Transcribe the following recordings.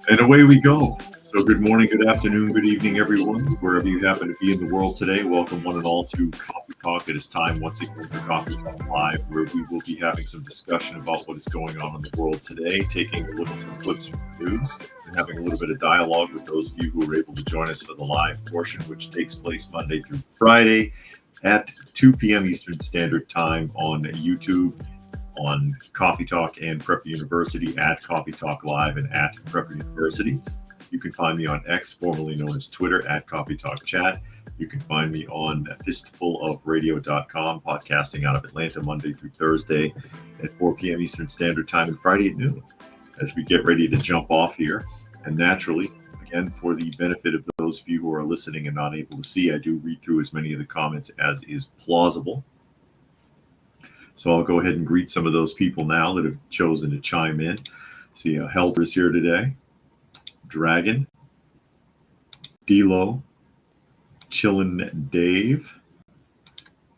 And away we go. So, good morning, good afternoon, good evening, everyone, wherever you happen to be in the world today. Welcome, one and all, to Coffee Talk. It is time once again for Coffee Talk Live, where we will be having some discussion about what is going on in the world today, taking a look at some clips from the news, and having a little bit of dialogue with those of you who are able to join us for the live portion, which takes place Monday through Friday at 2 p.m. Eastern Standard Time on YouTube, on Coffee Talk and Prep University, at Coffee Talk Live and at Prep University. You can find me on X, formerly known as Twitter, at Coffee Talk Chat. You can find me on fistfulofradio.com, podcasting out of Atlanta Monday through Thursday at 4 p.m. Eastern Standard Time and Friday at noon, as we get ready to jump off here. And naturally, again, for the benefit of those of you who are listening and not able to see, I do read through as many of the comments as is plausible. So I'll go ahead and greet some of those people now that have chosen to chime in. See, Helter is here today. Dragon, D-Lo, Chillin' Dave,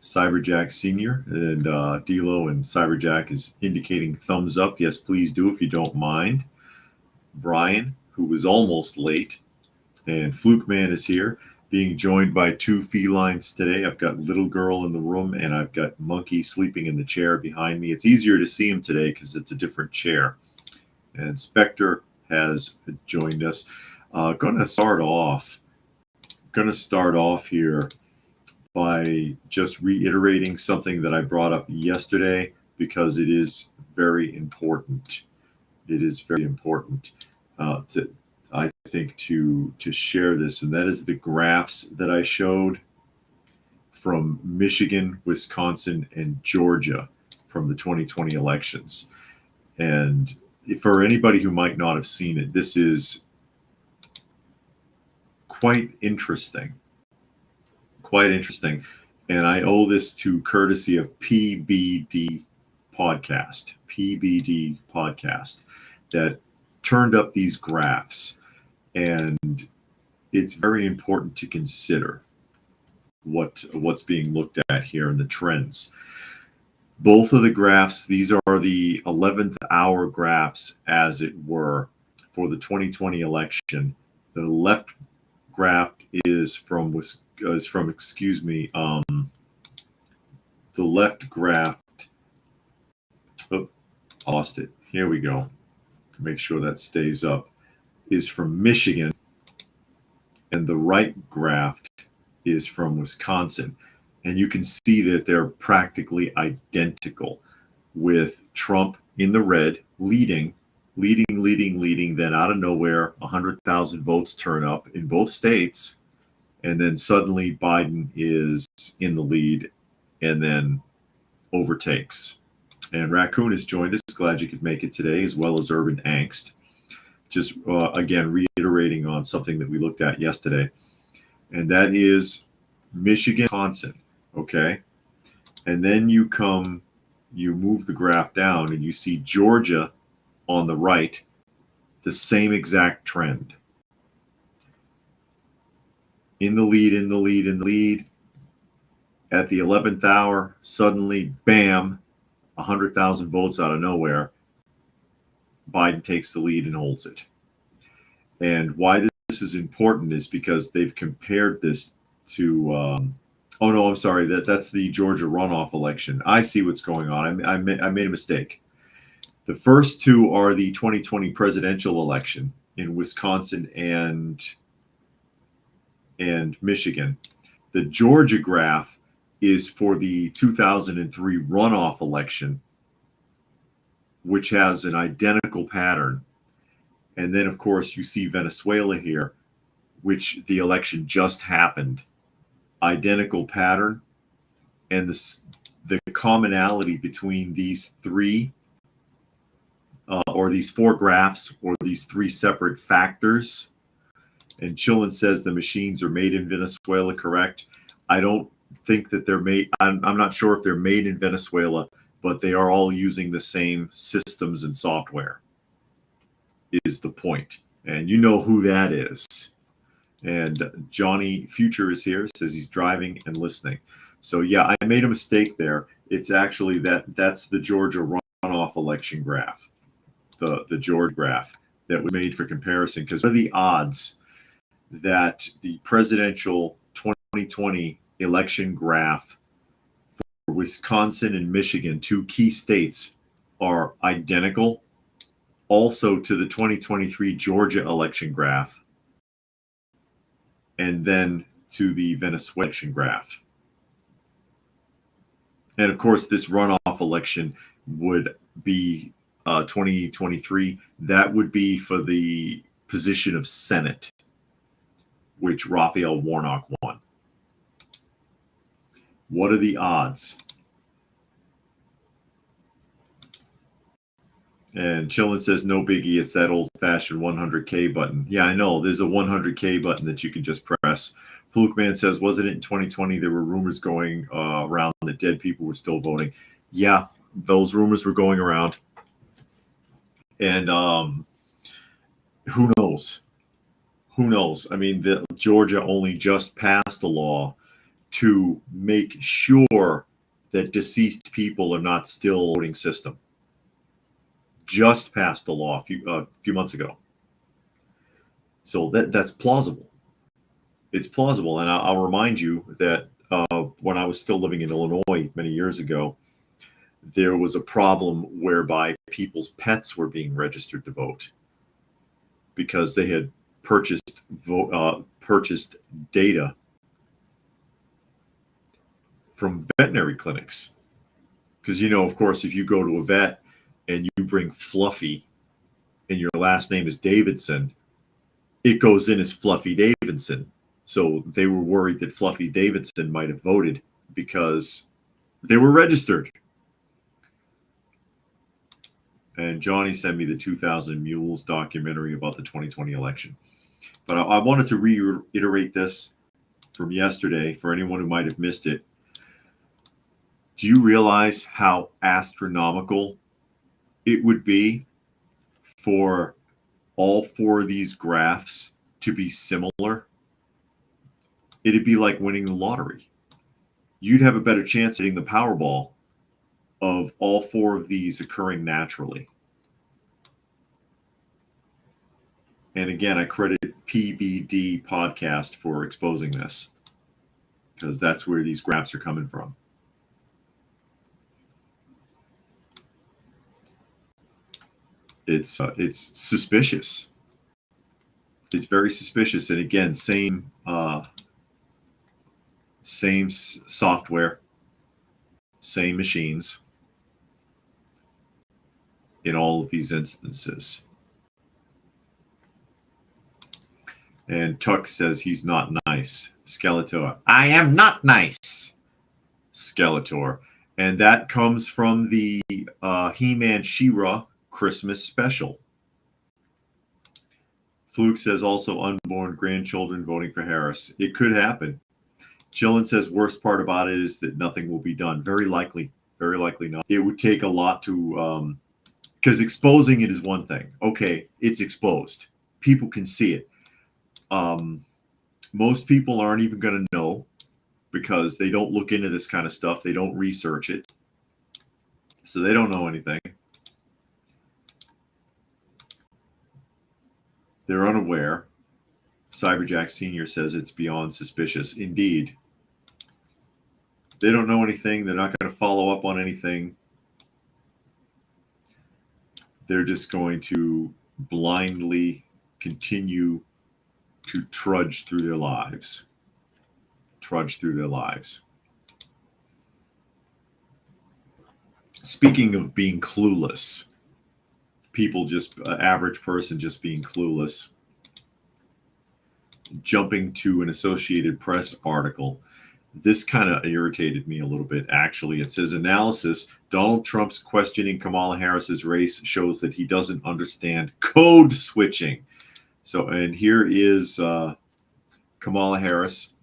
Cyberjack Sr., and D-Lo and Cyberjack is indicating thumbs up. Yes, please do if you don't mind. Brian, who was almost late, and Fluke Man is here, being joined by two felines today. I've got Little Girl in the room, and I've got Monkey sleeping in the chair behind me. It's easier to see him today because it's a different chair. And Spectre has joined us. Going to start off here by just reiterating something that I brought up yesterday, because it is very important. It is very important I think to share this, and that is the graphs that I showed from Michigan, Wisconsin, and Georgia from the 2020 elections. And for anybody who might not have seen it, this is quite interesting. And I owe this to courtesy of PBD podcast, that turned up these graphs. And it's very important to consider what's being looked at here and the trends. Both of the graphs, these are the 11th hour graphs, as it were, for the 2020 election. The left graph is from the left graph. Oh, I lost it. Here we go. Make sure that stays up. Is from Michigan, and the right graph is from Wisconsin. And you can see that they're practically identical, with Trump in the red, leading. Then out of nowhere, 100,000 votes turn up in both states. And then suddenly Biden is in the lead and then overtakes. And Raccoon has joined us. Glad you could make it today, as well as Urban Angst. Just again, reiterating on something that we looked at yesterday, and that is Michigan, Wisconsin. Okay. And then you move the graph down and you see Georgia on the right, the same exact trend. In the lead. At the 11th hour, suddenly, bam, 100,000 votes out of nowhere. Biden takes the lead and holds it. And why this is important is because they've compared this to, oh no, I'm sorry, that's the Georgia runoff election. I see what's going on. I made a mistake. The first two are the 2020 presidential election in Wisconsin and Michigan. The Georgia graph is for the 2003 runoff election, which has an identical pattern. And then, of course, you see Venezuela here, which the election just happened. Identical pattern. And the commonality between these three, or these four graphs, or these three separate factors. And Chillin says the machines are made in Venezuela, correct? I don't think that they're made. I'm not sure if they're made in Venezuela, but they are all using the same systems and software, is the point. And you know who that is. And Johnny Future is here, says he's driving and listening. So yeah, I made a mistake there. It's actually that's the Georgia runoff election graph, the Georgia graph. that was made for comparison. Because what are the odds that the presidential 2020 election graph for Wisconsin and Michigan, two key states, are identical also to the 2023 Georgia election graph and then to the Venezuela election graph? And of course, this runoff election would be 2023. That would be for the position of Senate, which Raphael Warnock won. What are the odds? And Chillin says, no biggie, it's that old-fashioned 100K button. Yeah, I know. There's a 100K button that you can just press. Fluke Man says, wasn't it in 2020 there were rumors going around that dead people were still voting? Yeah, those rumors were going around. And who knows? Who knows? I mean, Georgia only just passed a law to make sure that deceased people are not still voting system. Just passed a law a few months ago. So that's plausible. It's plausible. And I'll remind you that when I was still living in Illinois many years ago, there was a problem whereby people's pets were being registered to vote because they had purchased data from veterinary clinics. Because, of course, if you go to a vet and you bring Fluffy and your last name is Davidson, it goes in as Fluffy Davidson. So they were worried that Fluffy Davidson might have voted because they were registered. And Johnny sent me the 2000 Mules documentary about the 2020 election. But I wanted to reiterate this from yesterday for anyone who might have missed it. Do you realize how astronomical it would be for all four of these graphs to be similar? It'd be like winning the lottery. You'd have a better chance at hitting the Powerball of all four of these occurring naturally. And again, I credit PBD podcast for exposing this, because that's where these graphs are coming from. It's suspicious. It's very suspicious. And again, same software, same machines in all of these instances. And Tuck says he's not nice. Skeletor, I am not nice. Skeletor. And that comes from the He-Man She-Ra Christmas special. Fluke says also unborn grandchildren voting for Harris. It could happen. Chillin says worst part about it is that nothing will be done. Very likely not. It would take a lot to, because exposing it is one thing. Okay, it's exposed. People can see it. Most people aren't even going to know because they don't look into this kind of stuff. They don't research it. So they don't know anything. They're unaware. Cyberjack Sr. says it's beyond suspicious. Indeed. They don't know anything. They're not going to follow up on anything. They're just going to blindly continue to trudge through their lives. Speaking of being clueless, people just, average person just being clueless, jumping to an Associated Press article. This kind of irritated me a little bit, actually. It says, analysis, Donald Trump's questioning Kamala Harris's race shows that he doesn't understand code switching. So, and here is Kamala Harris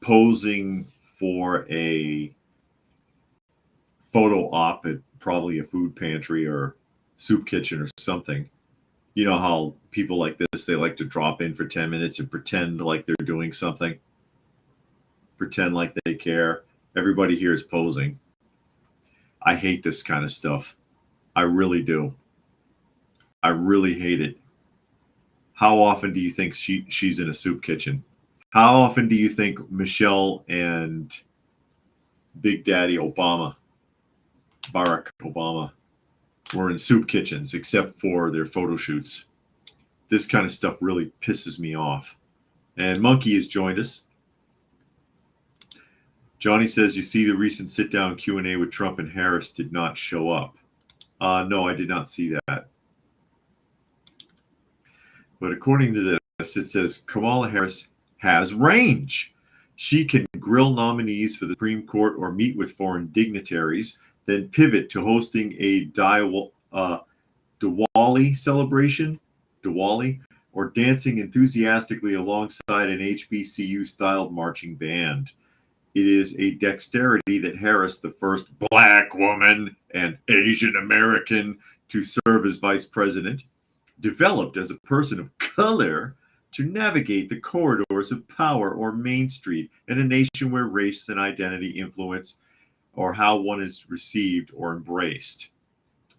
posing for a photo op at probably a food pantry or soup kitchen or something. You know how people like this, they like to drop in for 10 minutes and pretend like they're doing something. Pretend like they care. Everybody here is posing. I hate this kind of stuff. I really do. I really hate it. How often do you think she's in a soup kitchen? How often do you think Michelle and Big Daddy Obama, Barack Obama, were in soup kitchens except for their photo shoots? This kind of stuff really pisses me off. And Monkey has joined us. Johnny says, you see the recent sit-down Q&A with Trump and Harris did not show up. No, I did not see that. But according to this, it says Kamala Harris has range. She can grill nominees for the Supreme Court or meet with foreign dignitaries, then pivot to hosting a Diwali celebration, Diwali, or dancing enthusiastically alongside an HBCU-styled marching band. It is a dexterity that Harris, the first Black woman and Asian American to serve as vice president, developed as a person of color to navigate the corridors of power or Main Street in a nation where race and identity influence or how one is received or embraced.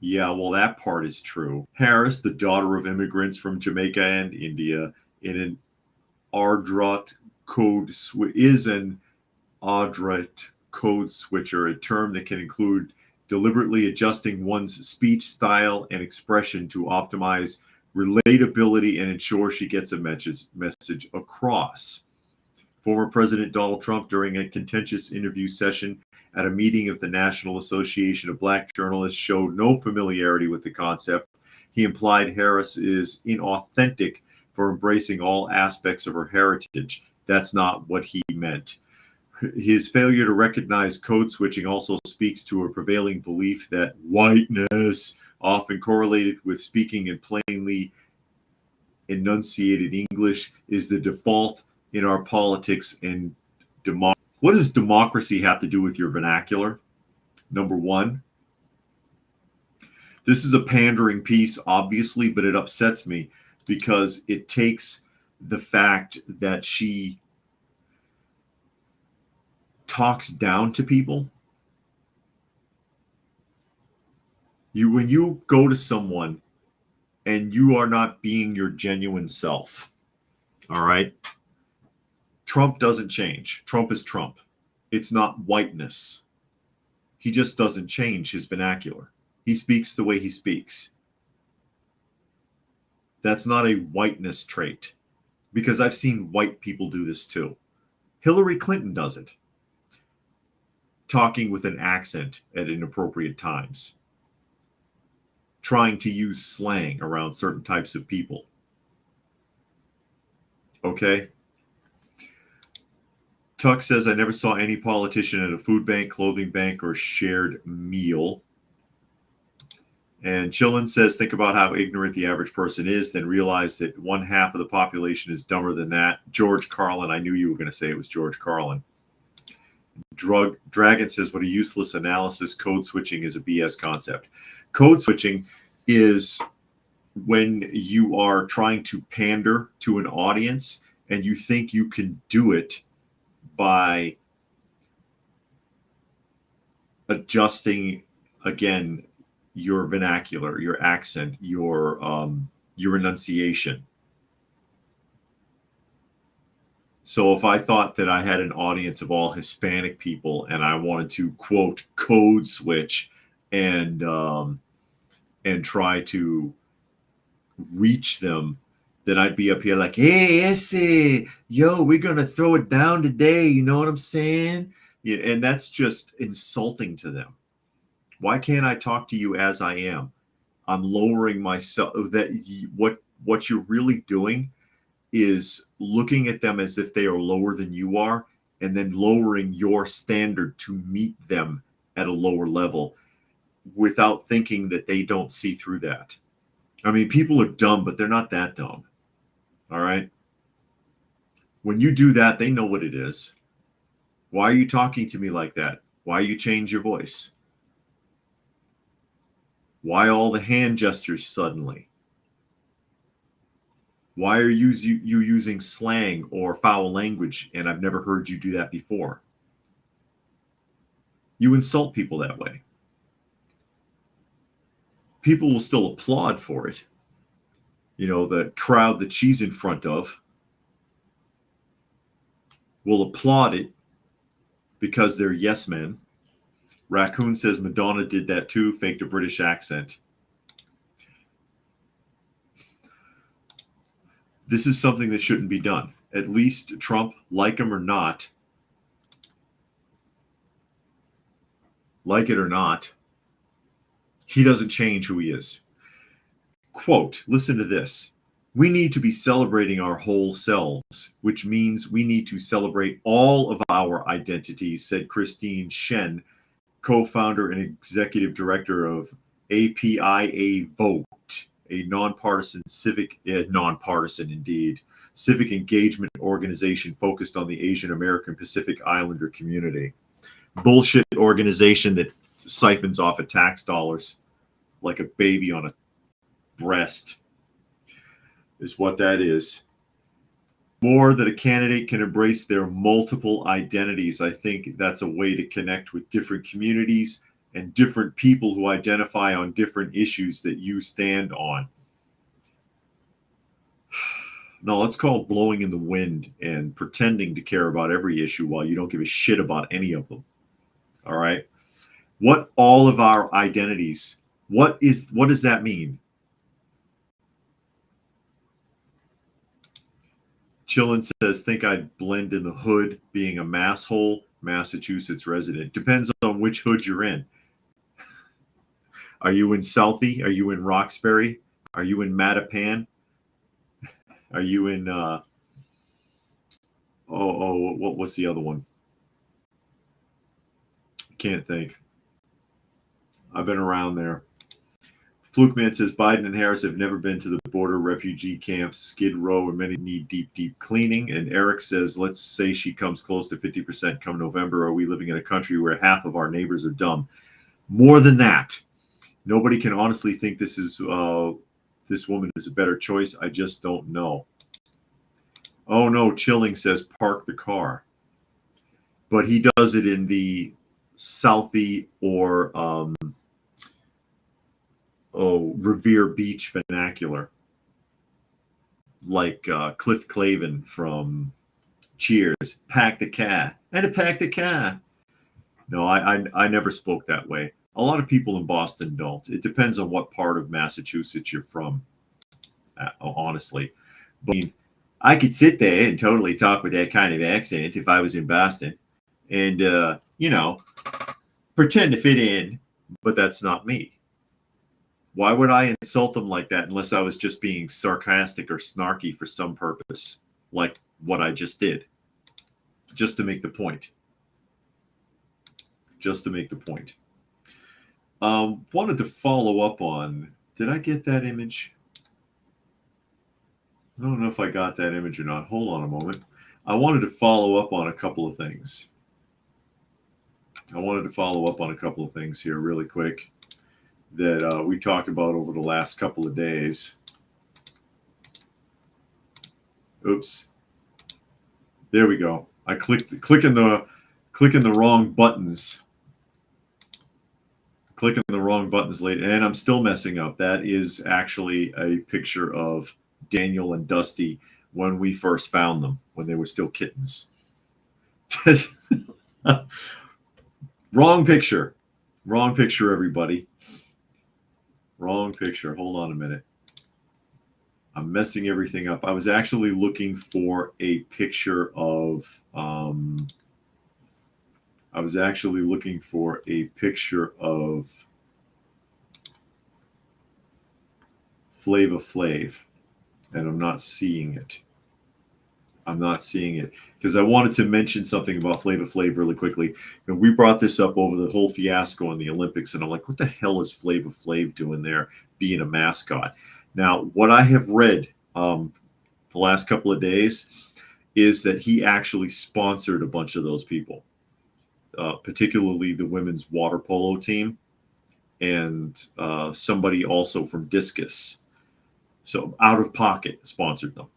Yeah, well, that part is true. Harris, the daughter of immigrants from Jamaica and India, in an Ardrat code is an Ardrat code switcher, a term that can include deliberately adjusting one's speech style and expression to optimize relatability and ensure she gets a message across. Former President Donald Trump, during a contentious interview session at a meeting of the National Association of Black Journalists, showed no familiarity with the concept. He implied Harris is inauthentic for embracing all aspects of her heritage. That's not what he meant. His failure to recognize code switching also speaks to a prevailing belief that whiteness, often correlated with speaking in plainly enunciated English, is the default in our politics and democracy. What does democracy have to do with your vernacular? Number one, this is a pandering piece, obviously, but it upsets me because it takes the fact that she talks down to people. When you go to someone and you are not being your genuine self, all right? Trump doesn't change. Trump is Trump. It's not whiteness. He just doesn't change his vernacular. He speaks the way he speaks. That's not a whiteness trait, because I've seen white people do this too. Hillary Clinton does it, talking with an accent at inappropriate times, trying to use slang around certain types of people. Okay? Tuck says, I never saw any politician at a food bank, clothing bank, or shared meal. And Chillin says, think about how ignorant the average person is, then realize that one half of the population is dumber than that. George Carlin, I knew you were going to say it was George Carlin. Dragon says, what a useless analysis. Code switching is a BS concept. Code switching is when you are trying to pander to an audience and you think you can do it by adjusting, again, your vernacular, your accent, your enunciation. So if I thought that I had an audience of all Hispanic people and I wanted to quote code switch and try to reach them, then I'd be up here like, hey, ese, yo, we're gonna throw it down today. You know what I'm saying? Yeah, and that's just insulting to them. Why can't I talk to you as I am? I'm lowering myself. What you're really doing is looking at them as if they are lower than you are, and then lowering your standard to meet them at a lower level without thinking that they don't see through that. I mean, people are dumb, but they're not that dumb. All right? When you do that, they know what it is. Why are you talking to me like that? Why you change your voice? Why all the hand gestures suddenly? Why are you using slang or foul language, and I've never heard you do that before? You insult people that way. People will still applaud for it, the crowd that she's in front of will applaud it because they're yes men. Raccoon says Madonna did that too, faked a British accent. This is something that shouldn't be done. At least Trump, like him or not, like it or not, he doesn't change who he is. Quote, listen to this. We need to be celebrating our whole selves, which means we need to celebrate all of our identities, said Christine Shen, co-founder and executive director of APIA Vote, a nonpartisan civic engagement organization focused on the Asian American Pacific Islander community. Bullshit organization that siphons off of tax dollars like a baby on a breast is what that is. More that a candidate can embrace their multiple identities. I think that's a way to connect with different communities and different people who identify on different issues that you stand on. No, that's called blowing in the wind and pretending to care about every issue while you don't give a shit about any of them. All right. What all of our identities, what does that mean? Chillin says, think I'd blend in the hood, being a masshole, Massachusetts resident. Depends on which hood you're in. Are you in Southie? Are you in Roxbury? Are you in Mattapan? Are you in, what was the other one? Can't think. I've been around there. Fluke Man says Biden and Harris have never been to the border refugee camps, Skid Row, and many need deep cleaning. And Eric says, let's say she comes close to 50% come November. Are we living in a country where half of our neighbors are dumb? More than that. Nobody can honestly think this woman is a better choice. I just don't know. Oh no, Chilling says park the car. But he does it in the Southie or Revere Beach vernacular, like Cliff Clavin from Cheers. Pack the car. And to pack the car. No, I never spoke that way. A lot of people in Boston don't. It depends on what part of Massachusetts you're from, honestly. But I could sit there and totally talk with that kind of accent if I was in Boston and, pretend to fit in, but that's not me. Why would I insult them like that unless I was just being sarcastic or snarky for some purpose, like what I just did, just to make the point. Wanted to follow up on, did I get that image? I don't know if I got that image or not. Hold on a moment. I wanted to follow up on a couple of things. Here really quick that we talked about over the last couple of days. Oops. There we go. I clicking the wrong buttons. Clicking the wrong buttons late, and I'm still messing up. That is actually a picture of Daniel and Dusty when we first found them, when they were still kittens. Wrong picture, everybody. Wrong picture. Hold on a minute. I'm messing everything up. I was actually looking for a picture of Flav of Flave, and I'm not seeing it. Because I wanted to mention something about Flav of Flave really quickly. And we brought this up over the whole fiasco in the Olympics, and I'm like, what the hell is Flav of Flave doing there being a mascot? Now, what I have read the last couple of days is that he actually sponsored a bunch of those people, particularly the women's water polo team and somebody also from discus. So out of pocket sponsored them.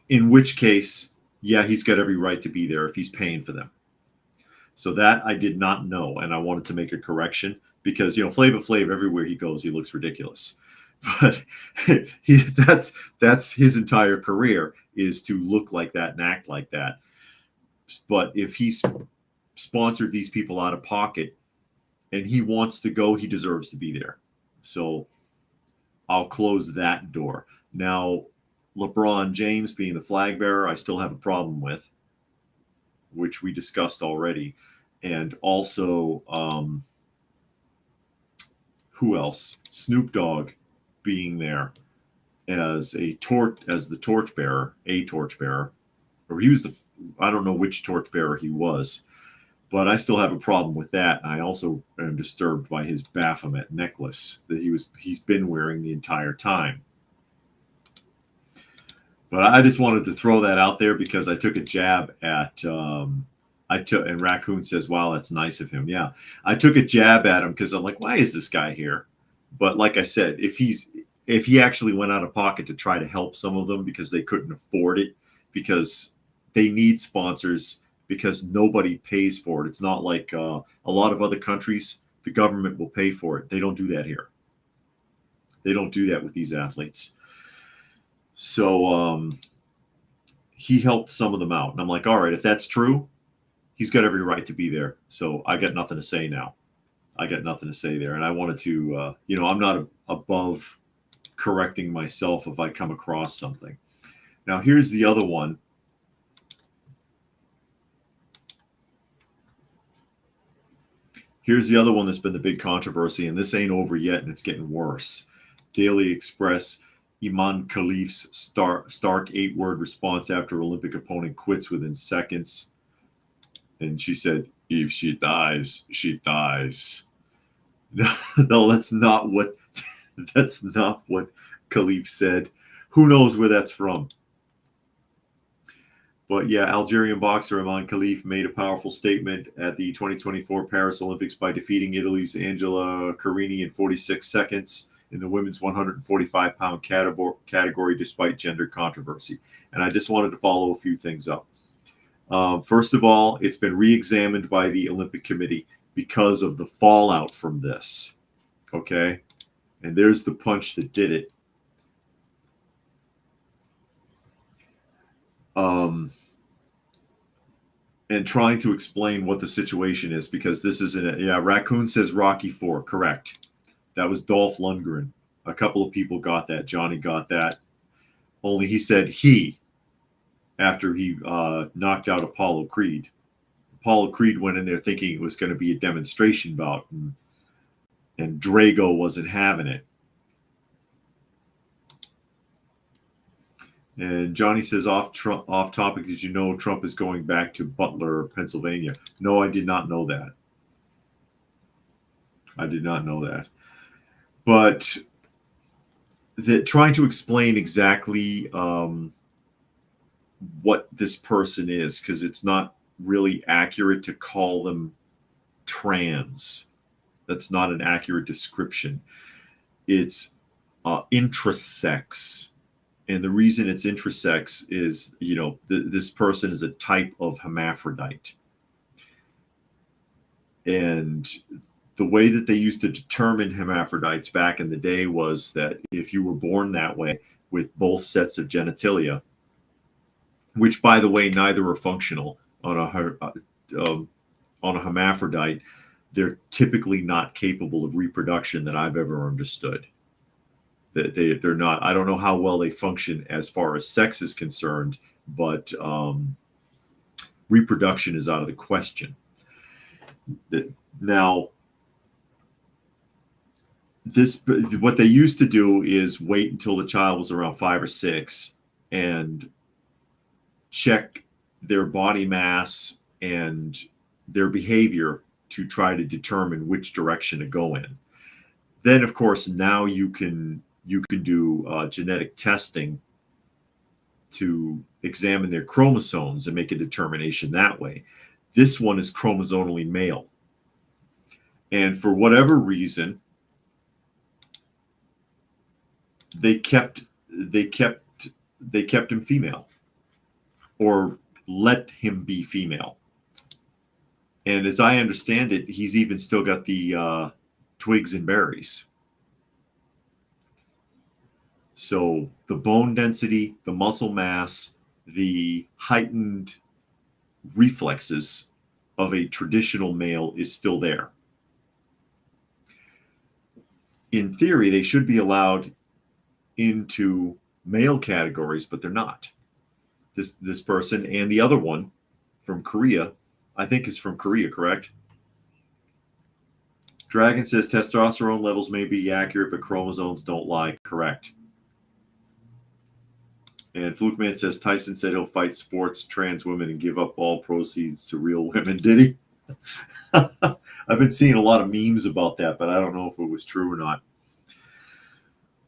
In which case, yeah, he's got every right to be there if he's paying for them. So that I did not know, and I wanted to make a correction because, Flav of Flav, everywhere he goes, he looks ridiculous. But that's his entire career, is to look like that and act like that. But if he's sponsored these people out of pocket and he wants to go, he deserves to be there. So I'll close that door. Now, LeBron James being the flag bearer, I still have a problem with, which we discussed already. And also, who else? Snoop Dogg being there as the torch bearer, or he was I don't know which torch bearer he was, but I still have a problem with that. And I also am disturbed by his Baphomet necklace that he's been wearing the entire time. But I just wanted to throw that out there because I took a jab at and Raccoon says, "Wow, that's nice of him." Yeah, I took a jab at him because I'm like, why is this guy here? But like I said, if he actually went out of pocket to try to help some of them because they couldn't afford it, because they need sponsors, because nobody pays for it. It's not like a lot of other countries, the government will pay for it. They don't do that here. They don't do that with these athletes. So he helped some of them out. And I'm like, all right, if that's true, he's got every right to be there. So I got nothing to say now. I got nothing to say there. And I wanted to, I'm not above correcting myself if I come across something. Now, here's the other one. Here's the other one that's been the big controversy, and this ain't over yet, and it's getting worse. Daily Express, Aman Khalif's stark 8-word response after Olympic opponent quits within seconds. And she said, if she dies, she dies. No, that's not what Khalif said. Who knows where that's from? But yeah, Algerian boxer Aman Khalif made a powerful statement at the 2024 Paris Olympics by defeating Italy's Angela Carini in 46 seconds in the women's 145-pound category despite gender controversy. And I just wanted to follow a few things up. First of all, it's been re-examined by the Olympic Committee because of the fallout from this. Okay? And there's the punch that did it. And trying to explain what the situation is, because this isn't Raccoon says Rocky 4, correct. That was Dolph Lundgren. A couple of people got that. Johnny got that. Only he said after he knocked out Apollo Creed. Apollo Creed went in there thinking it was going to be a demonstration bout, and Drago wasn't having it. And Johnny says, off topic, did you know Trump is going back to Butler, Pennsylvania? No, I did not know that. I did not know that. But trying to explain exactly what this person is, because it's not really accurate to call them trans. That's not an accurate description. It's intrasex. And the reason it's intrasex is, this person is a type of hermaphrodite. And the way that they used to determine hermaphrodites back in the day was that if you were born that way with both sets of genitalia, which, by the way, neither are functional on a hermaphrodite, they're typically not capable of reproduction that I've ever understood. They're not. I don't know how well they function as far as sex is concerned, but reproduction is out of the question. Now, what they used to do is wait until the child was around 5 or 6 and check their body mass and their behavior to try to determine which direction to go in. Then, of course, now you can do genetic testing to examine their chromosomes and make a determination that way. This one is chromosomally male. And for whatever reason, they kept him female, or let him be female. And as I understand it, he's even still got the twigs and berries. So the bone density, the muscle mass, the heightened reflexes of a traditional male is still there. In theory, they should be allowed into male categories, but they're not. This person and the other one from Korea, I think is from Korea, correct? Dragon says testosterone levels may be accurate, but chromosomes don't lie. Correct. And Flukeman says Tyson said he'll fight sports trans women and give up all proceeds to real women. Did he? I've been seeing a lot of memes about that, but I don't know if it was true or not.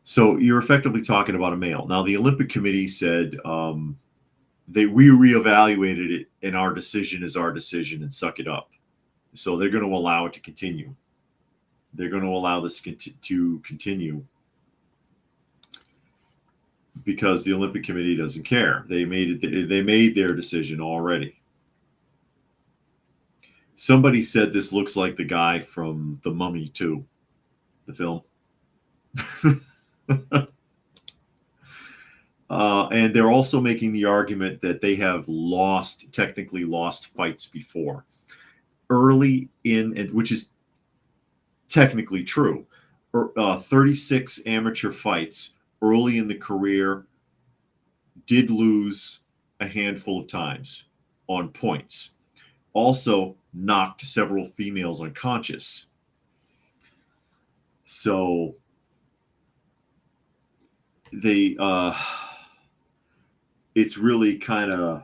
So you're effectively talking about a male. Now, the Olympic Committee said we reevaluated it, and our decision is our decision, and suck it up. So they're going to allow it to continue. They're going to allow this to continue because the Olympic Committee doesn't care. They made their decision already. Somebody said this looks like the guy from The Mummy 2, the film. And they're also making the argument that they have technically lost fights before. Early in, and which is technically true, 36 amateur fights early in the career did lose a handful of times on points. Also knocked several females unconscious. So it's really kind of,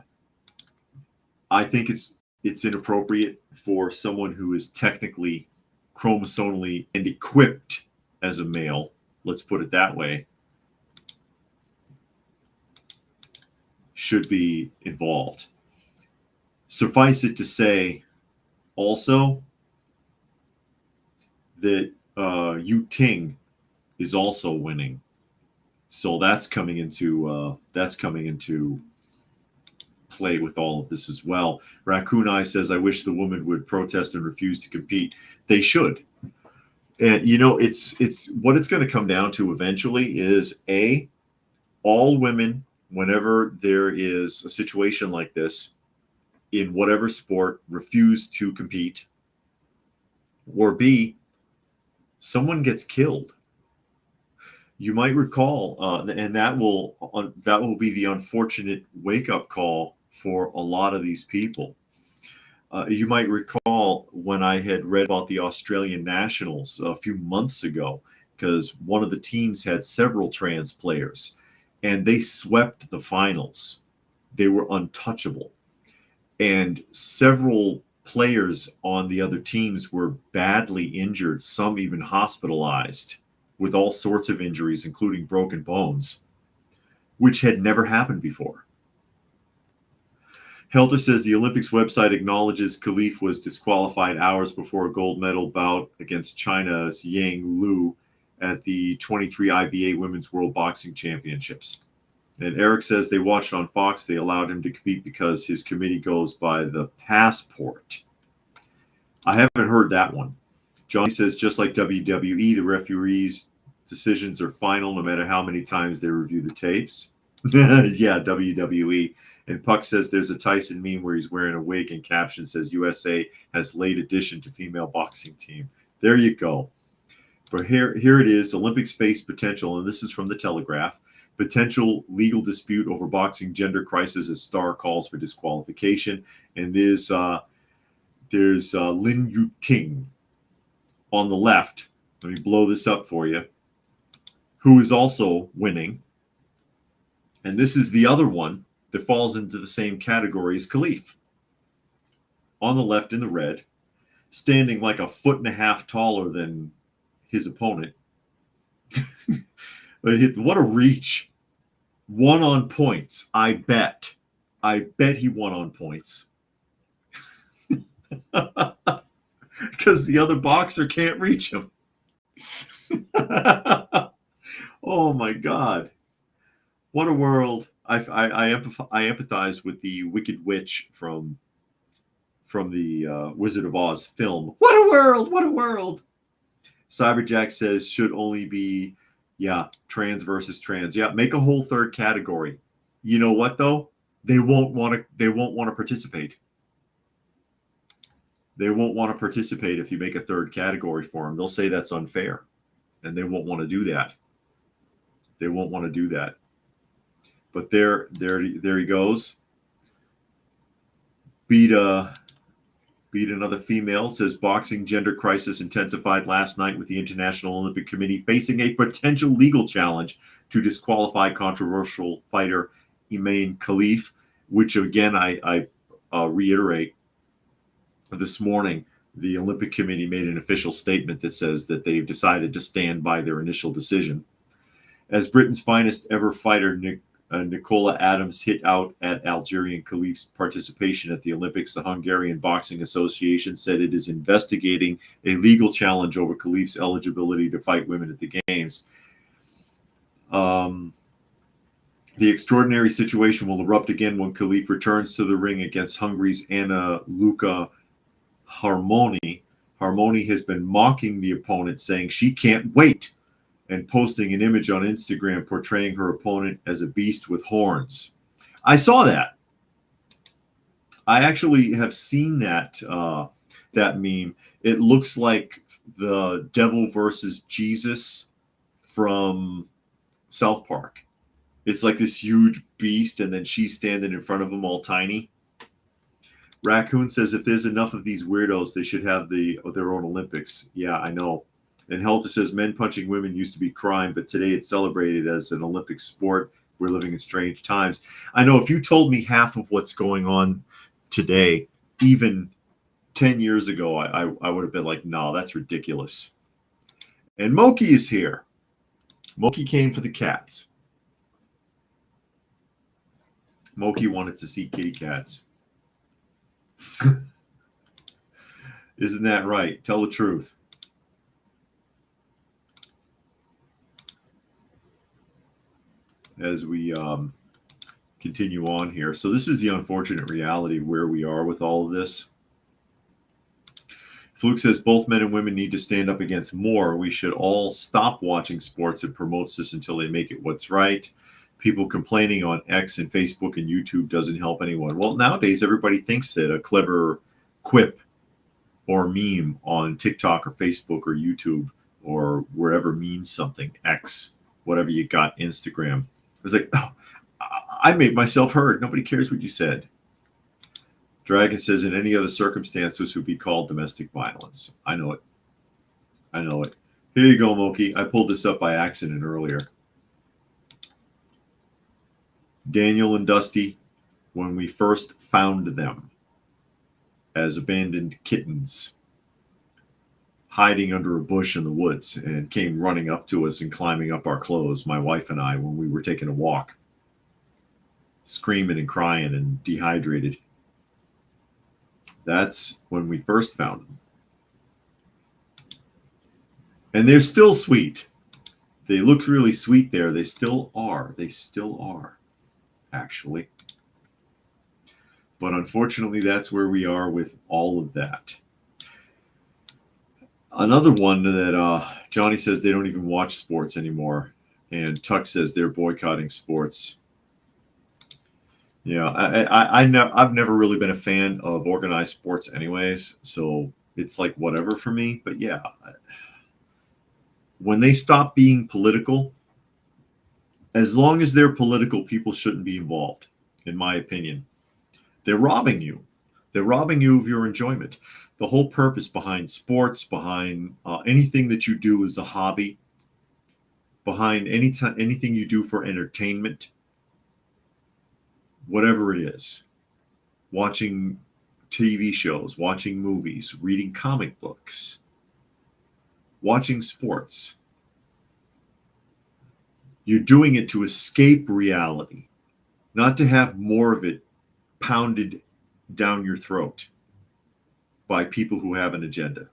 I think it's inappropriate for someone who is technically chromosomally and equipped as a male, let's put it that way, should be involved. Suffice it to say also that Yuting is also winning. So that's coming into play with all of this as well. Raccoon Eye says, I wish the woman would protest and refuse to compete. They should. And it's what it's going to come down to eventually is all women, whenever there is a situation like this in whatever sport, refuse to compete, or B, someone gets killed. You might recall, and that will be the unfortunate wake-up call for a lot of these people. You might recall when I had read about the Australian Nationals a few months ago, because one of the teams had several trans players, and they swept the finals. They were untouchable. And several players on the other teams were badly injured, some even hospitalized with all sorts of injuries, including broken bones, which had never happened before. Helter says the Olympics website acknowledges Khalif was disqualified hours before a gold medal bout against China's Yang Lu at the 23 IBA Women's World Boxing Championships. And Eric says they watched on Fox. They allowed him to compete because his committee goes by the passport. I haven't heard that one. Johnny says, just like WWE, the referees' decisions are final no matter how many times they review the tapes. Yeah, WWE. And Puck says there's a Tyson meme where he's wearing a wig and caption says USA has late addition to female boxing team. There you go. But here it is. Olympics face potential, and this is from the Telegraph. Potential legal dispute over boxing gender crisis as Star calls for disqualification. And there's Lin Yuting on the left. Let me blow this up for you. Who is also winning. And this is the other one that falls into the same category as Khalif. On the left in the red, standing like a 1.5 feet taller than his opponent. What a reach. Won on points. I bet he won on points. Because the other boxer can't reach him. Oh my God. What a world. I empathize with the Wicked Witch from the Wizard of Oz film. What a world! What a world! Cyberjack says should only be Yeah, trans versus trans. Yeah, make a whole third category. You know what though? They won't want to. They won't want to participate. They won't want to participate if you make a third category for them. They'll say that's unfair, and they won't want to do that. They won't want to do that. But there he goes. Beat another female. It says boxing gender crisis intensified last night with the International Olympic Committee facing a potential legal challenge to disqualify controversial fighter Aman Khalif, which again I reiterate. This morning, the Olympic Committee made an official statement that says that they've decided to stand by their initial decision. As Britain's finest ever fighter, Nicola Adams hit out at Algerian Khalif's participation at the Olympics, the Hungarian Boxing Association said it is investigating a legal challenge over Khalif's eligibility to fight women at the Games. The extraordinary situation will erupt again when Khalif returns to the ring against Hungary's Anna Luca Harmony. Harmony has been mocking the opponent, saying she can't wait, and posting an image on Instagram portraying her opponent as a beast with horns. I saw that. I actually have seen that that meme. It looks like the devil versus Jesus from South Park. It's like this huge beast, and then she's standing in front of him all tiny. Raccoon says if there's enough of these weirdos, they should have their own Olympics. Yeah, I know. And Helter says men punching women used to be crime, but today it's celebrated as an Olympic sport. We're living in strange times. I know if you told me half of what's going on today, even 10 years ago, I would have been like, no, that's ridiculous. And Moki is here. Moki came for the cats. Moki wanted to see kitty cats. Isn't that right? Tell the truth. As we continue on here. So this is the unfortunate reality where we are with all of this. Fluke says both men and women need to stand up against more. We should all stop watching sports that promotes this until they make it what's right. People complaining on X and Facebook and YouTube doesn't help anyone. Well, nowadays everybody thinks that a clever quip or meme on TikTok or Facebook or YouTube or wherever means something. X, whatever you got, Instagram. It's like, oh, I made myself heard. Nobody cares what you said. Dragon says, in any other circumstance, this would be called domestic violence. I know it. I know it. Here you go, Moki. I pulled this up by accident earlier. Daniel and Dusty, when we first found them as abandoned kittens, hiding under a bush in the woods, and came running up to us and climbing up our clothes, my wife and I, when we were taking a walk, screaming and crying and dehydrated. That's when we first found them. And they're still sweet. They look really sweet there. They still are. They still are, actually. But unfortunately, that's where we are with all of that. Another one that Johnny says they don't even watch sports anymore. And Tuck says they're boycotting sports. Yeah, I've never really been a fan of organized sports anyways. So it's like whatever for me. But yeah, when they stop being political, as long as they're political, people shouldn't be involved, in my opinion. They're robbing you. They're robbing you of your enjoyment. The whole purpose behind sports, behind anything that you do as a hobby, behind anything you do for entertainment, whatever it is, watching TV shows, watching movies, reading comic books, watching sports. You're doing it to escape reality, not to have more of it pounded down your throat by people who have an agenda.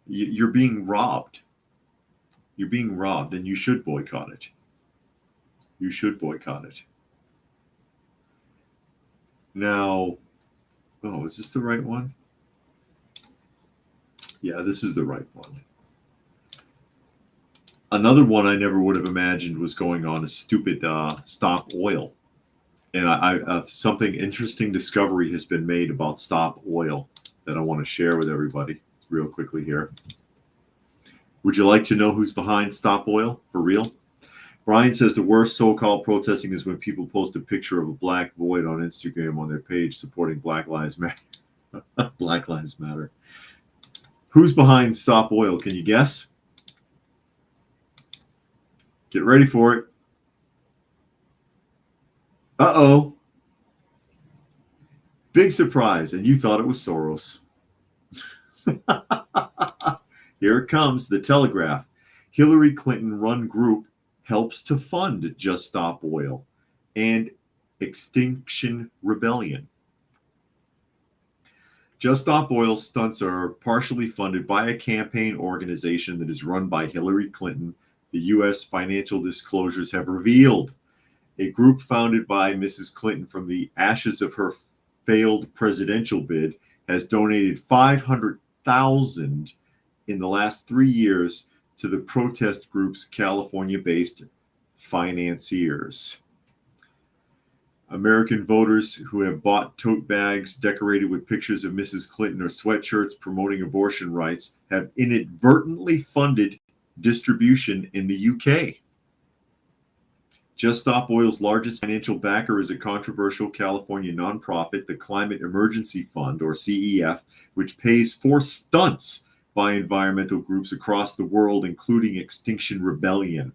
You're being robbed. You're being robbed, and you should boycott it. You should boycott it. Now, oh, is this the right one? Yeah, this is the right one. Another one I never would have imagined was going on is stupid Stop Oil. And something interesting discovery has been made about Stop Oil that I want to share with everybody real quickly here. Would you like to know who's behind Stop Oil for real? Brian says the worst so-called protesting is when people post a picture of a black void on Instagram on their page supporting Black Lives Matter. Black Lives Matter. Who's behind Stop Oil? Can you guess? Get ready for it. Uh-oh. Big surprise, and you thought it was Soros. Here it comes, the Telegraph. Hillary Clinton-run group helps to fund Just Stop Oil and Extinction Rebellion. Just Stop Oil stunts are partially funded by a campaign organization that is run by Hillary Clinton, the U.S. financial disclosures have revealed. A group founded by Mrs. Clinton from the ashes of her failed presidential bid has donated $500,000 in the last 3 years to the protest group's California-based financiers. American voters who have bought tote bags decorated with pictures of Mrs. Clinton or sweatshirts promoting abortion rights have inadvertently funded distribution in the UK. Just Stop Oil's largest financial backer is a controversial California nonprofit, the Climate Emergency Fund, or CEF, which pays for stunts by environmental groups across the world, including Extinction Rebellion.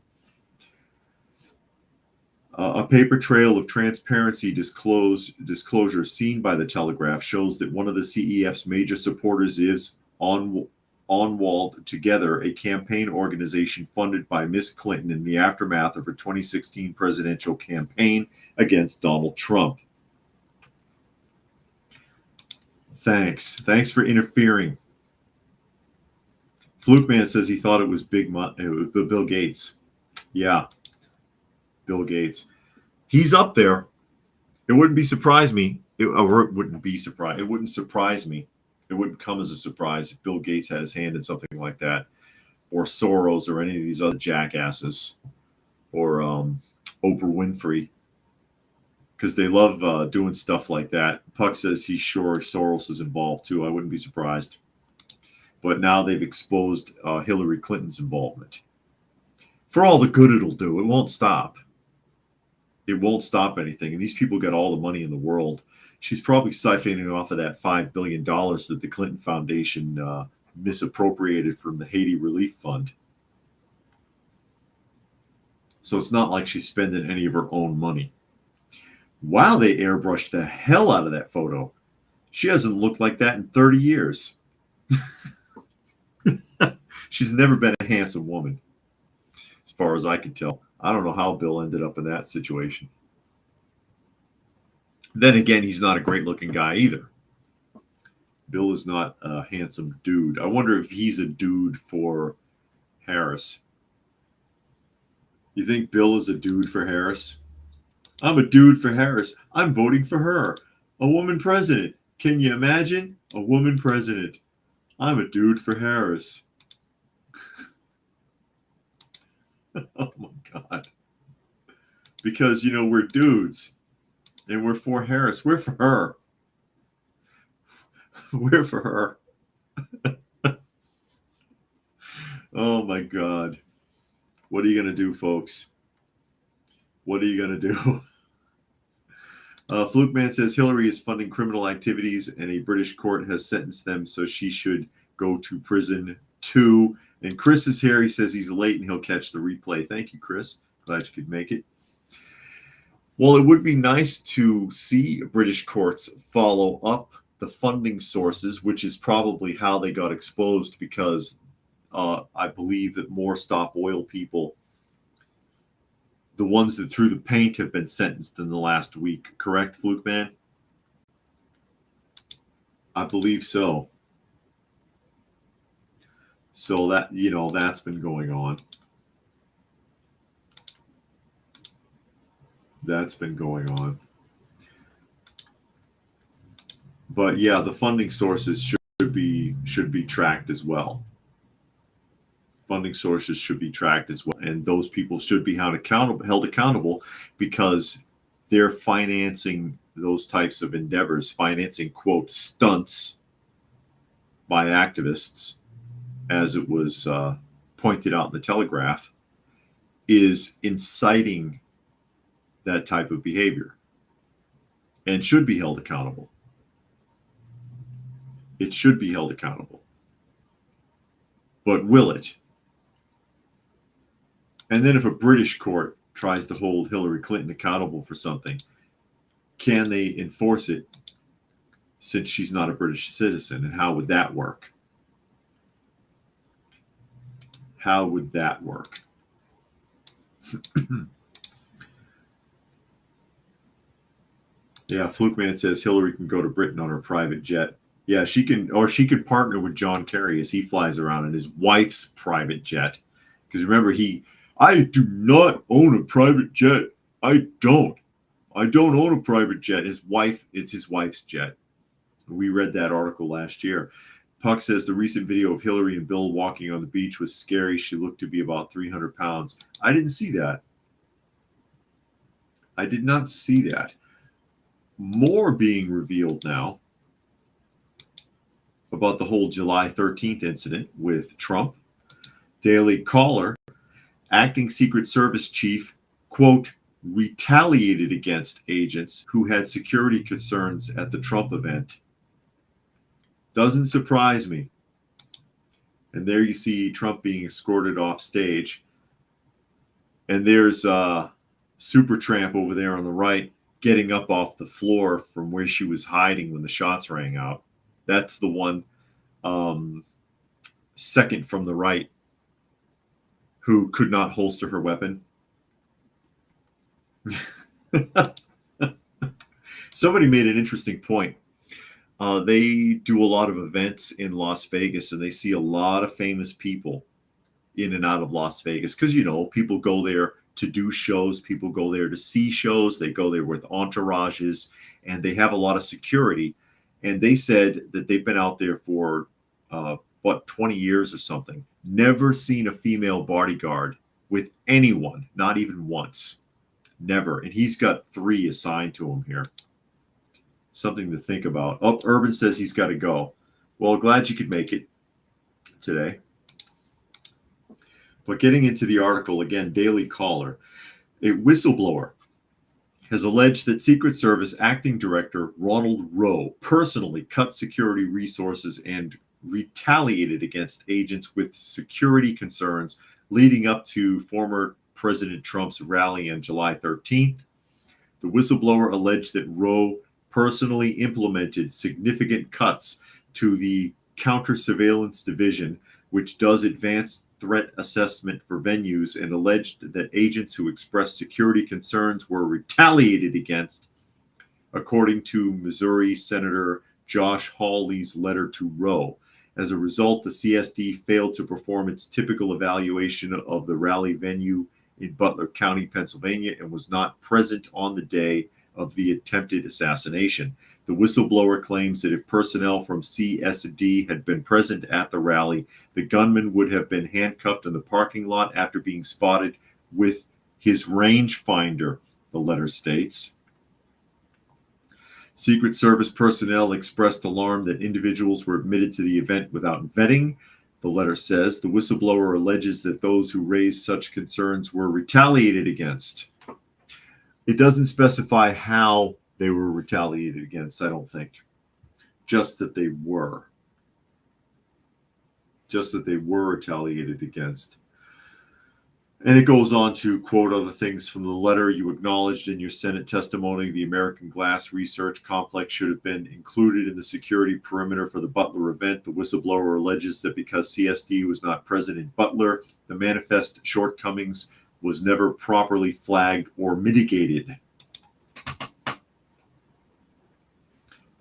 A paper trail of transparency disclosure seen by the Telegraph shows that one of the CEF's major supporters is Onwald Together, a campaign organization funded by Miss Clinton in the aftermath of her 2016 presidential campaign against Donald Trump. Thanks for interfering. Flukeman says he thought it was Bill Gates. Yeah, Bill Gates. He's up there. It wouldn't surprise me. It wouldn't surprise me. It wouldn't come as a surprise if Bill Gates had his hand in something like that, or Soros, or any of these other jackasses, or Oprah Winfrey, because they love doing stuff like that. Puck says he's sure Soros is involved too. I wouldn't be surprised. But now they've exposed Hillary Clinton's involvement. For all the good it'll do, it won't stop. It won't stop anything. And these people got all the money in the world. She's probably siphoning off of that $5 billion that the Clinton Foundation misappropriated from the Haiti Relief Fund. So it's not like she's spending any of her own money. Wow, they airbrushed the hell out of that photo. She hasn't looked like that in 30 years. She's never been a handsome woman, as far as I can tell. I don't know how Bill ended up in that situation. Then again, he's not a great-looking guy either. Bill is not a handsome dude. I wonder if he's a dude for Harris. You think Bill is a dude for Harris? I'm a dude for Harris. I'm voting for her. A woman president. Can you imagine? A woman president. I'm a dude for Harris. Oh my God. Because, we're dudes. And we're for Harris. We're for her. We're for her. Oh my God. What are you going to do, folks? What are you going to do? Flukeman says Hillary is funding criminal activities and a British court has sentenced them, so she should go to prison too. And Chris is here. He says he's late and he'll catch the replay. Thank you, Chris. Glad you could make it. Well, it would be nice to see British courts follow up the funding sources, which is probably how they got exposed, because I believe that more Stop Oil people, the ones that threw the paint, have been sentenced in the last week. Correct, Flukeman? I believe so. So that, that's been going on. That's been going on. But yeah, the funding sources should be tracked as well. funding sources should be tracked as well. And those people should be held accountable because they're financing those types of endeavors, financing, quote, stunts by activists, as it was pointed out in the Telegraph, is inciting that type of behavior and should be held accountable. It should be held accountable. But will it? And then if a British court tries to hold Hillary Clinton accountable for something, can they enforce it since she's not a British citizen? And how would that work? How would that work? Yeah, Fluke Man says Hillary can go to Britain on her private jet. Yeah, she can, or she could partner with John Kerry as he flies around in his wife's private jet. Because remember, I do not own a private jet. I don't own a private jet. It's his wife's jet. We read that article last year. Puck says the recent video of Hillary and Bill walking on the beach was scary. She looked to be about 300 pounds. I didn't see that. I did not see that. More being revealed now about the whole July 13th incident with Trump. Daily Caller, acting Secret Service chief, quote, retaliated against agents who had security concerns at the Trump event. Doesn't surprise me. And there you see Trump being escorted off stage. And there's Supertramp over there on the right getting up off the floor from where she was hiding when the shots rang out. That's the one second from the right who could not holster her weapon. Somebody made an interesting point. They do a lot of events in Las Vegas, and they see a lot of famous people in and out of Las Vegas because, you know, people go there to do shows. People go there to see shows. They go there with entourages, and they have a lot of security. And they said that they've been out there for, 20 years or something. Never seen a female bodyguard with anyone, not even once. Never. And he's got 3 assigned to him here. Something to think about. Oh, Urban says he's got to go. Well, glad you could make it today. But getting into the article, again, Daily Caller, a whistleblower has alleged that Secret Service Acting Director Ronald Rowe personally cut security resources and retaliated against agents with security concerns leading up to former President Trump's rally on July 13th. The whistleblower alleged that Rowe personally implemented significant cuts to the Counter-Surveillance Division, which does advanced threat assessment for venues, and alleged that agents who expressed security concerns were retaliated against, according to Missouri Senator Josh Hawley's letter to Rowe. As a result, the CSD failed to perform its typical evaluation of the rally venue in Butler County, Pennsylvania, and was not present on the day of the attempted assassination. The whistleblower claims that if personnel from CSD had been present at the rally, the gunman would have been handcuffed in the parking lot after being spotted with his rangefinder, the letter states. Secret Service personnel expressed alarm that individuals were admitted to the event without vetting, the letter says. The whistleblower alleges that those who raised such concerns were retaliated against. It doesn't specify how they were retaliated against, I don't think. Just that they were. Just that they were retaliated against. And it goes on to quote other things from the letter. You acknowledged in your Senate testimony the American Glass Research Complex should have been included in the security perimeter for the Butler event. The whistleblower alleges that because CSD was not present in Butler, the manifest shortcomings was never properly flagged or mitigated.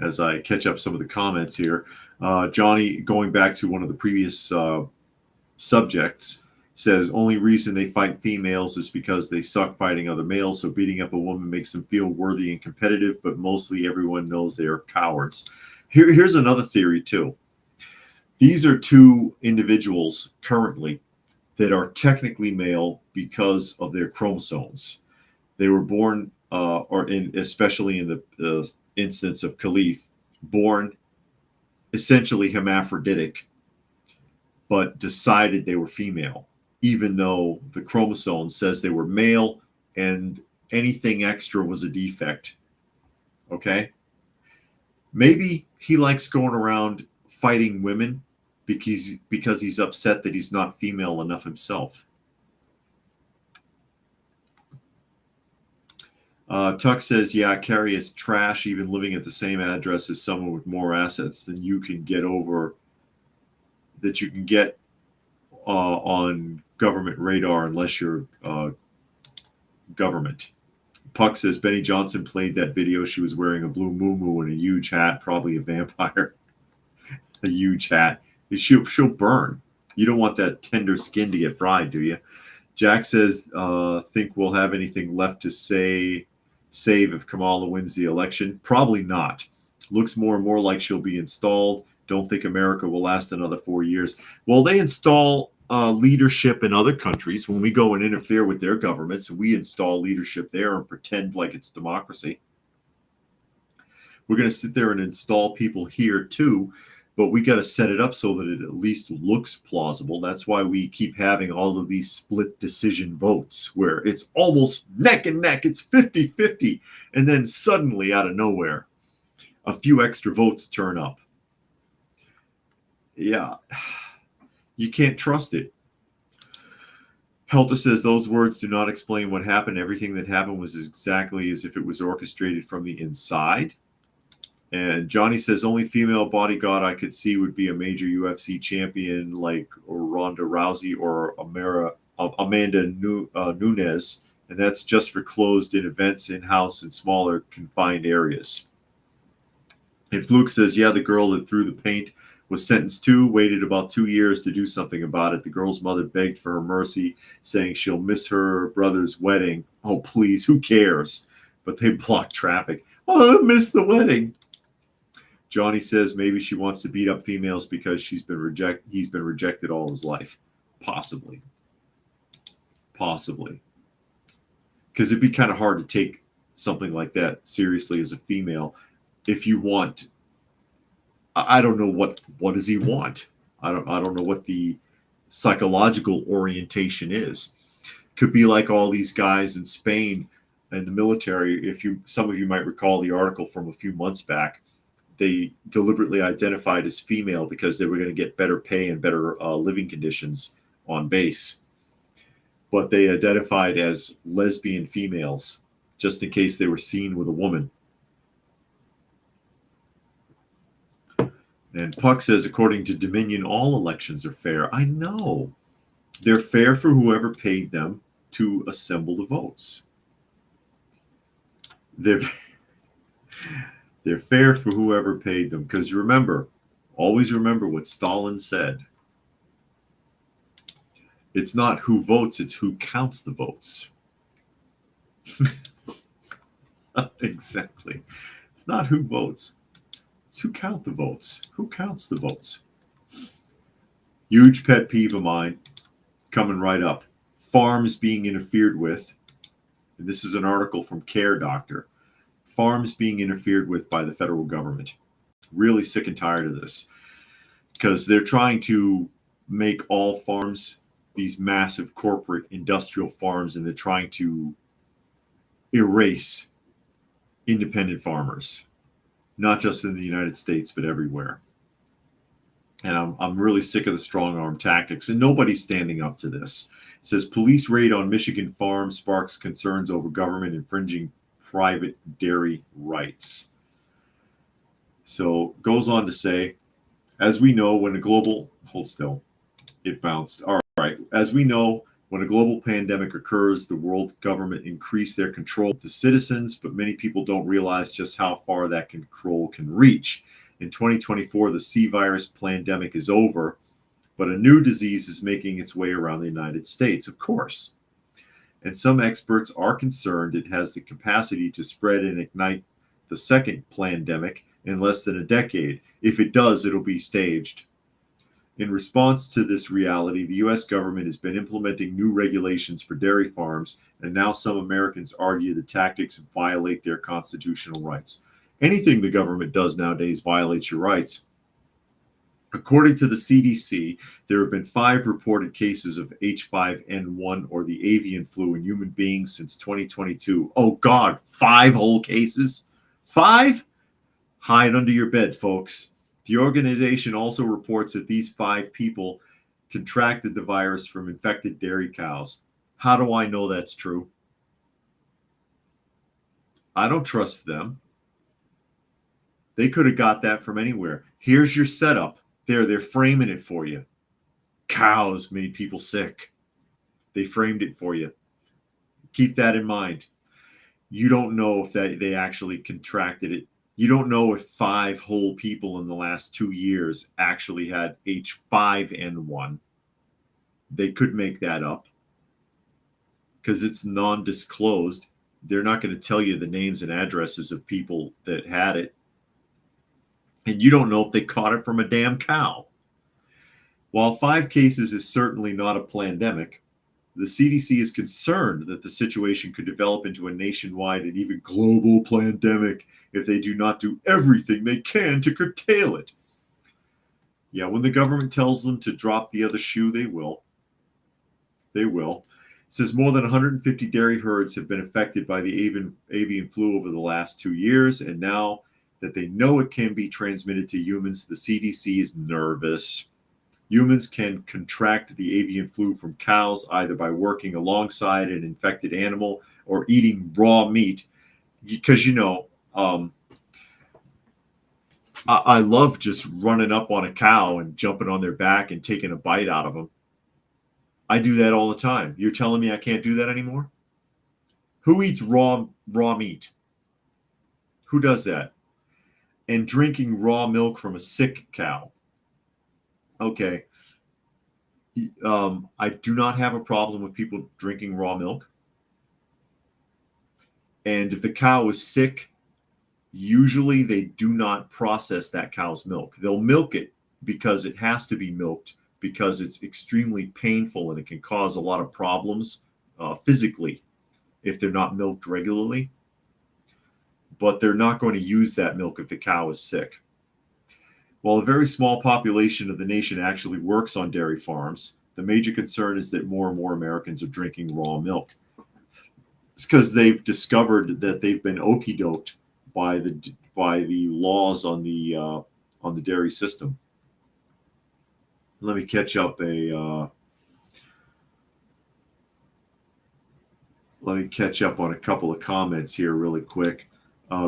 As I catch up some of the comments here, Johnny, going back to one of the previous subjects, says only reason they fight females is because they suck fighting other males, so beating up a woman makes them feel worthy and competitive, but mostly everyone knows they are cowards. Here's another theory too. These are 2 individuals currently that are technically male because of their chromosomes. They were born, especially in the instance of Khalif, born essentially hermaphroditic, but decided they were female, even though the chromosome says they were male and anything extra was a defect. Okay? Maybe he likes going around fighting women because he's upset that he's not female enough himself. Tuck says, yeah, Carrie is trash, even living at the same address as someone with more assets than you can get on government radar unless you're government. Puck says, Benny Johnson played that video. She was wearing a blue moo and a huge hat, probably a vampire. A huge hat. She'll burn. You don't want that tender skin to get fried, do you? Jack says, think we'll have anything left to save if Kamala wins the election? Probably not. Looks more and more like she'll be installed. Don't think America will last another 4 years. Well, they install leadership in other countries. When we go and interfere with their governments, we install leadership there and pretend like it's democracy. We're going to sit there and install people here too, but we got to set it up so that it at least looks plausible. That's why we keep having all of these split decision votes where it's almost neck and neck. It's 50-50. And then suddenly out of nowhere, a few extra votes turn up. Yeah, you can't trust it. Helter says those words do not explain what happened. Everything that happened was exactly as if it was orchestrated from the inside. And Johnny says only female bodyguard I could see would be a major UFC champion like Ronda Rousey or Amanda Nunes. And that's just for closed-in events in-house in smaller confined areas. And Fluke says, yeah, the girl that threw the paint was sentenced to, waited about 2 years to do something about it. The girl's mother begged for her mercy, saying she'll miss her brother's wedding. Oh, please, who cares? But they blocked traffic. Oh, I missed the wedding. Johnny says maybe she wants to beat up females because he's been rejected all his life. Possibly. Because it'd be kind of hard to take something like that seriously as a female if you want. I don't know what does he want. I don't know what the psychological orientation is. Could be like all these guys in Spain and the military. Some of you might recall the article from a few months back. They deliberately identified as female because they were going to get better pay and better living conditions on base. But they identified as lesbian females just in case they were seen with a woman. And Puck says, according to Dominion, all elections are fair. I know. They're fair for whoever paid them to assemble the votes. They're fair for whoever paid them. Because always remember what Stalin said. It's not who votes, it's who counts the votes. Exactly. It's not who votes. It's who counts the votes. Who counts the votes? Huge pet peeve of mine, coming right up. Farms being interfered with. And this is an article from Care Doctor. Farms being interfered with by the federal government. Really sick and tired of this. Because they're trying to make all farms these massive corporate industrial farms, and they're trying to erase independent farmers. Not just in the United States, but everywhere. And I'm really sick of the strong arm tactics, and nobody's standing up to this. It says, police raid on Michigan farm sparks concerns over government infringing private dairy rights. So goes on to say, as we know, when a global, hold still, it bounced. All right. As we know, when a global pandemic occurs, the world government increase their control to citizens, but many people don't realize just how far that control can reach. In 2024, the C virus pandemic is over, but a new disease is making its way around the United States, of course. And some experts are concerned it has the capacity to spread and ignite the second pandemic in less than a decade. If it does, it'll be staged. In response to this reality, the U.S. government has been implementing new regulations for dairy farms, and now some Americans argue the tactics violate their constitutional rights. Anything the government does nowadays violates your rights. According to the CDC, there have been 5 reported cases of H5N1 or the avian flu in human beings since 2022. Oh God, 5 whole cases? 5? Hide under your bed, folks. The organization also reports that these 5 people contracted the virus from infected dairy cows. How do I know that's true? I don't trust them. They could have got that from anywhere. Here's your setup. They're framing it for you. Cows made people sick. They framed it for you. Keep that in mind. You don't know if they actually contracted it. You don't know if 5 whole people in the last 2 years actually had H5N1. They could make that up because it's non-disclosed. They're not going to tell you the names and addresses of people that had it. And you don't know if they caught it from a damn cow. While 5 cases is certainly not a pandemic, the CDC is concerned that the situation could develop into a nationwide and even global pandemic if they do not do everything they can to curtail it. Yeah, when the government tells them to drop the other shoe, they will. They will. It says more than 150 dairy herds have been affected by the avian flu over the last 2 years, and now that they know it can be transmitted to humans, the CDC is nervous. Humans can contract the avian flu from cows either by working alongside an infected animal or eating raw meat. Because, I love just running up on a cow and jumping on their back and taking a bite out of them. I do that all the time. You're telling me I can't do that anymore? Who eats raw meat? Who does that? And drinking raw milk from a sick cow. Okay. I do not have a problem with people drinking raw milk. And if the cow is sick, usually they do not process that cow's milk. They'll milk it because it has to be milked because it's extremely painful and it can cause a lot of problems physically if they're not milked regularly. But they're not going to use that milk if the cow is sick. While a very small population of the nation actually works on dairy farms, the major concern is that more and more Americans are drinking raw milk. It's because they've discovered that they've been okey-doked by the laws on the dairy system. Let me catch up on a couple of comments here really quick.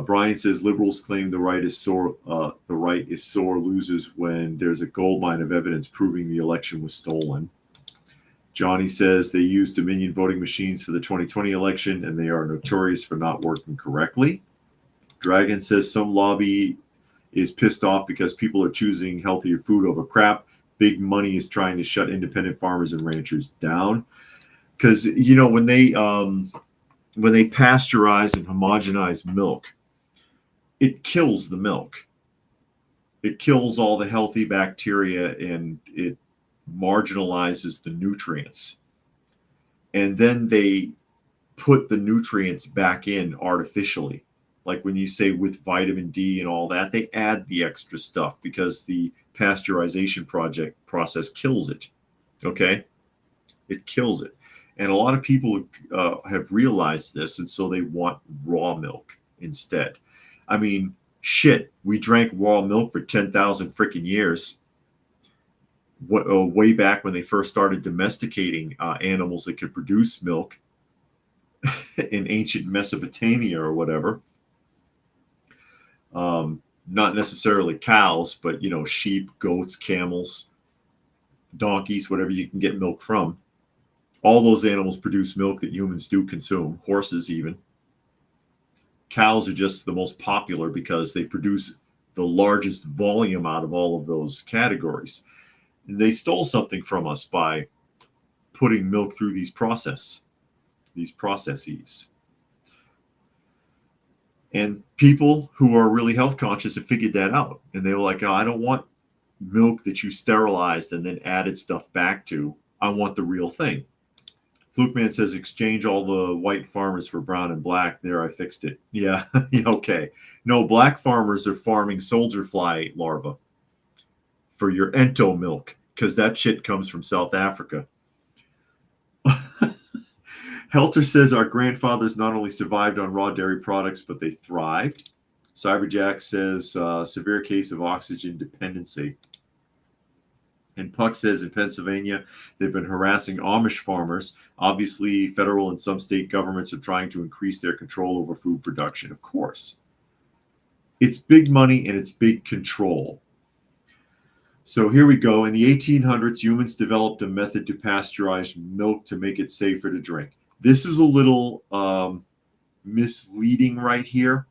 Brian says liberals claim the right is sore losers when there's a goldmine of evidence proving the election was stolen. Johnny says they used Dominion voting machines for the 2020 election and they are notorious for not working correctly. Dragon says some lobby is pissed off because people are choosing healthier food over crap. Big money is trying to shut independent farmers and ranchers down. Because, when they pasteurize and homogenize milk, it kills the milk. It kills all the healthy bacteria and it marginalizes the nutrients. And then they put the nutrients back in artificially. Like when you say with vitamin D and all that, they add the extra stuff because the pasteurization process kills it. Okay? It kills it. And a lot of people have realized this, and so they want raw milk instead. I mean, shit, we drank raw milk for 10,000 freaking years. Way back when they first started domesticating animals that could produce milk in ancient Mesopotamia or whatever. Not necessarily cows, but, sheep, goats, camels, donkeys, whatever you can get milk from. All those animals produce milk that humans do consume, horses even. Cows are just the most popular because they produce the largest volume out of all of those categories. And they stole something from us by putting milk through these processes. And people who are really health conscious have figured that out. And they were like, oh, I don't want milk that you sterilized and then added stuff back to. I want the real thing. Flukeman says, exchange all the white farmers for brown and black. There, I fixed it. Yeah, okay. No, black farmers are farming soldier fly larvae for your ento milk, because that shit comes from South Africa. Helter says, our grandfathers not only survived on raw dairy products, but they thrived. Cyberjack says, severe case of oxygen dependency. And Puck says in Pennsylvania, they've been harassing Amish farmers. Obviously, federal and some state governments are trying to increase their control over food production. Of course. It's big money and it's big control. So here we go. In the 1800s, humans developed a method to pasteurize milk to make it safer to drink. This is a little misleading right here,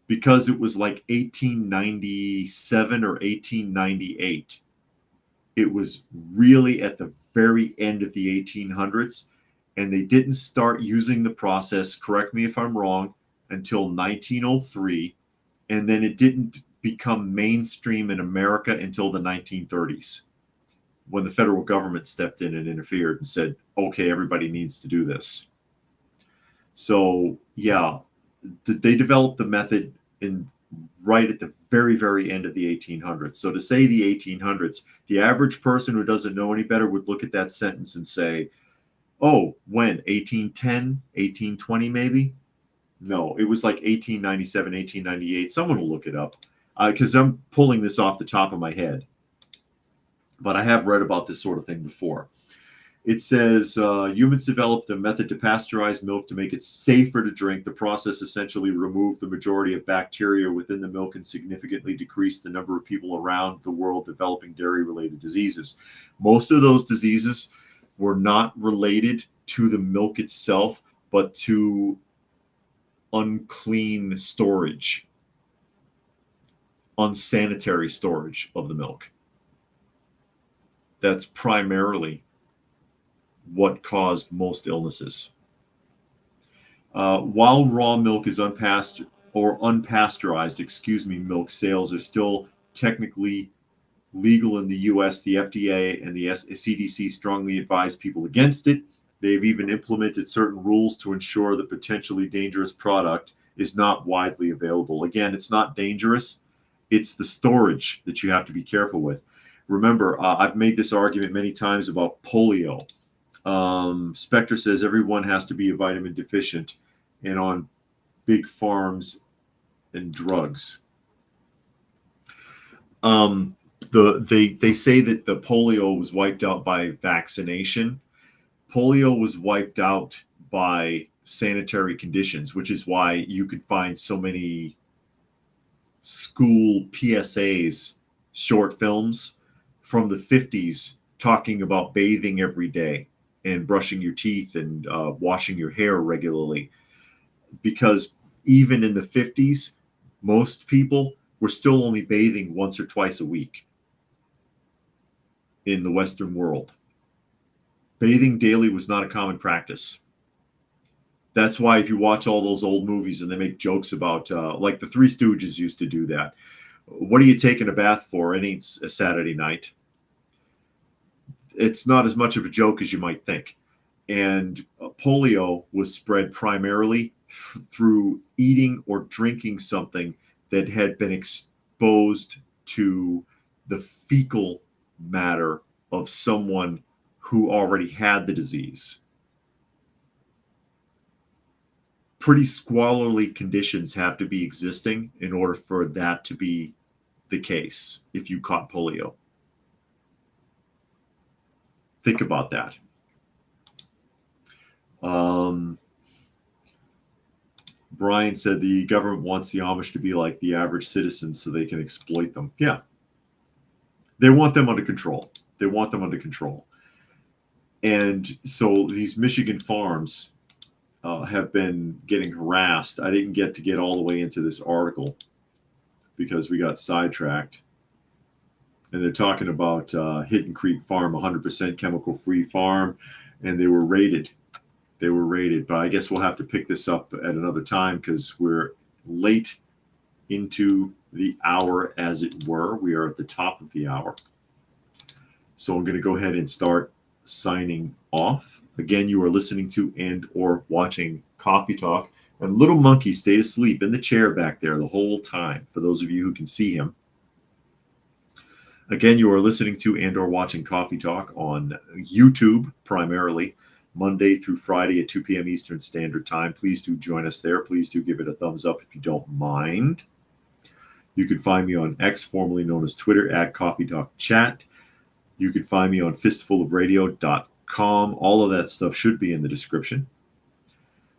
because it was like 1897 or 1898. It was really at the very end of the 1800s, and they didn't start using the process, correct me if I'm wrong, until 1903, and then it didn't become mainstream in America until the 1930s, when the federal government stepped in and interfered and said, okay, everybody needs to do this. So yeah, they developed the method right at the very, very end of the 1800s. So to say the 1800s, the average person who doesn't know any better would look at that sentence and say, oh, when? 1810, 1820 maybe? No, it was like 1897, 1898. Someone will look it up, because I'm pulling this off the top of my head. But I have read about this sort of thing before. It says, humans developed a method to pasteurize milk to make it safer to drink. The process essentially removed the majority of bacteria within the milk and significantly decreased the number of people around the world developing dairy-related diseases. Most of those diseases were not related to the milk itself, but to unclean storage, unsanitary storage of the milk. That's primarily what caused most illnesses. While raw milk is unpasteurized, milk sales are still technically legal in the US. The FDA and the CDC strongly advise people against it. They've even implemented certain rules to ensure the potentially dangerous product is not widely available. Again, it's not dangerous. It's the storage that you have to be careful with. Remember, I've made this argument many times about polio. Spectre says everyone has to be a vitamin deficient and on big farms and drugs. They say that the polio was wiped out by vaccination. Polio was wiped out by sanitary conditions, which is why you could find so many school PSAs, short films from the 50s talking about bathing every day and brushing your teeth and washing your hair regularly. Because even in the 50s, most people were still only bathing once or twice a week in the Western world. Bathing daily was not a common practice. That's why if you watch all those old movies and they make jokes about, like the Three Stooges used to do that. What are you taking a bath for? It ain't a Saturday night. It's not as much of a joke as you might think. And polio was spread primarily through eating or drinking something that had been exposed to the fecal matter of someone who already had the disease. Pretty squalorly conditions have to be existing in order for that to be the case if you caught polio. Think about that. Brian said the government wants the Amish to be like the average citizen so they can exploit them. Yeah. They want them under control. They want them under control. And so these Michigan farms have been getting harassed. I didn't get all the way into this article because we got sidetracked. And they're talking about Hidden Creek Farm, 100% chemical-free farm, and they were raided. They were raided, but I guess we'll have to pick this up at another time because we're late into the hour, as it were. We are at the top of the hour. So I'm going to go ahead and start signing off. Again, you are listening to and or watching Coffee Talk. And Little Monkey stayed asleep in the chair back there the whole time, for those of you who can see him. Again, you are listening to and or watching Coffee Talk on YouTube primarily, Monday through Friday at 2 p.m. Eastern Standard Time. Please do join us there. Please do give it a thumbs up if you don't mind. You can find me on X, formerly known as Twitter, at Coffee Talk Chat. You can find me on fistfulofradio.com. All of that stuff should be in the description.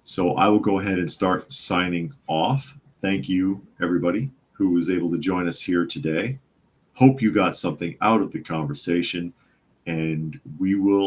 So I will go ahead and start signing off. Thank you, everybody who was able to join us here today. Hope you got something out of the conversation, and we will